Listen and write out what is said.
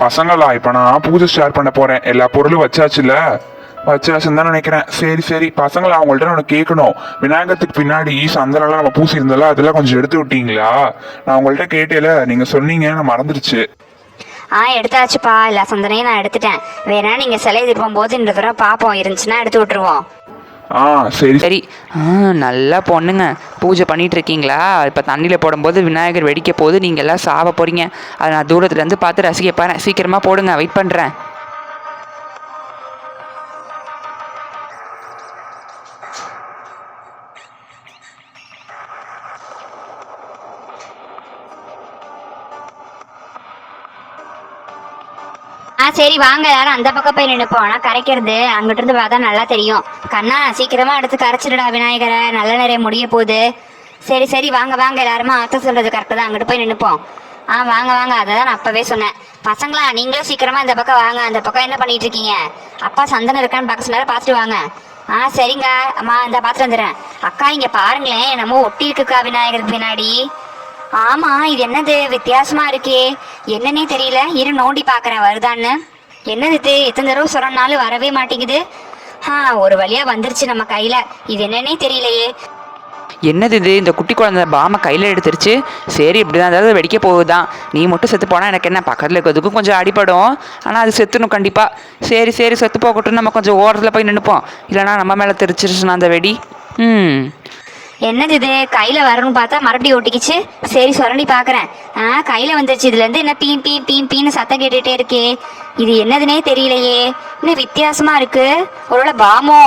பசங்களா, இப்ப நான் பூஜை ஸ்டார்ட் பண்ண போறேன். எல்லா பொருளும் வச்சாச்சுல? வச்சாச்சுன்னு தான் நினைக்கிறேன். சரி சரி பசங்களா, அவங்கள்ட்ட நான் கேட்கணும். விநாயகத்துக்கு பின்னாடி சந்தனம்லாம் நம்ம பூசி இருந்தோம்ல, அதெல்லாம் கொஞ்சம் எடுத்து விட்டீங்களா? நான் உங்கள்ட்ட கேட்டேல, நீங்க சொன்னீங்க, நான் மறந்துடுச்சு. எடுத்தாச்சுப்பா, எல்லா சந்தனையும் நான் எடுத்துட்டேன். வேணா நீங்க சிலை திருப்பும் போது இந்த தடவை பார்ப்போம், இருந்துச்சுன்னா எடுத்து விட்டுருவோம். சரி சரி. நல்லா பொண்ணுங்க பூஜை பண்ணிட்டு இருக்கீங்களா? இப்போ தண்ணியில் போடும்போது விநாயகர் வெடிக்க போது நீங்கள் எல்லாம் சாவ போகிறீங்க. அதை நான் தூரத்துலேருந்து பார்த்து ரசிக்க போகிறேன். சீக்கிரமாக போடுங்க, வெயிட் பண்ணுறேன். சரி வாங்க, எல்லாரும் அந்த பக்கம் போய் நினைப்போம். ஆனால் கரைக்கிறது அங்கிட்டு இருந்து பார்த்தா நல்லா தெரியும். கண்ணா சீக்கிரமா எடுத்து கரைச்சிடுடா விநாயகரை, நல்ல நிறைய முடிய போகுது. சரி சரி வாங்க வாங்க, எல்லாருமே அர்த்தம் சொல்றது கரெக்டு தான், அங்கிட்டு போய் நினைப்போம். வாங்க வாங்க, அதை தான் நான் அப்பவே சொன்னேன். பசங்களா நீங்களும் சீக்கிரமா இந்த பக்கம் வாங்க. அந்த பக்கம் என்ன பண்ணிட்டு இருக்கீங்க? அப்பா சந்தனம் இருக்கான்னு பார்க்க சொன்னாரு, பார்த்துட்டு வாங்க. சரிங்க அம்மா, இந்த பார்த்துட்டு வந்துடுறேன். அக்கா இங்க பாருங்களேன், என்னமோ ஒட்டி இருக்குக்கா விநாயகருக்கு பின்னாடி. ஆமா, இது என்னது வித்தியாசமா இருக்கே, என்னன்னே தெரியல. இரு நோண்டி பாக்குறேன் வருதான்னு. என்னது இது, எத்தனை தடவை சொன்னாலும் வரவே மாட்டேங்குது. ஒரு வழியா வந்துருச்சு நம்ம கையில. இது என்னன்னே தெரியலையே. என்னது இது, இந்த குட்டி குழந்தை பாமை கையில் எடுத்துருச்சு. சரி இப்படிதான் ஏதாவது வெடிக்க போகுதுதான். நீ மட்டும் செத்து போனால் எனக்கு என்ன, பக்கத்தில் இருக்கிறதுக்கும் கொஞ்சம் அடிப்படும். ஆனால் அது செத்துணும் கண்டிப்பாக. சரி சரி செத்து போகட்டும், நம்ம கொஞ்சம் ஓரத்தில் போய் நின்றுப்போம். இல்லைனா நம்ம மேலே தெரிச்சிருச்சுன்னா அந்த வெடி. என்னது இது, கையில வரணும்னு பார்த்தா மறுபடியும் ஒட்டிக்கிச்சு. சரி சுரண்டி பாக்குறேன். கையில வந்துருச்சு. இதுல இருந்து என்ன பீ பீ பீ பீன்னு சத்தம் கேட்டுட்டே இருக்கே. இது என்னதுன்னே தெரியலையே, இன்னும் வித்தியாசமா இருக்கு. ஒருவேளை பாமோ?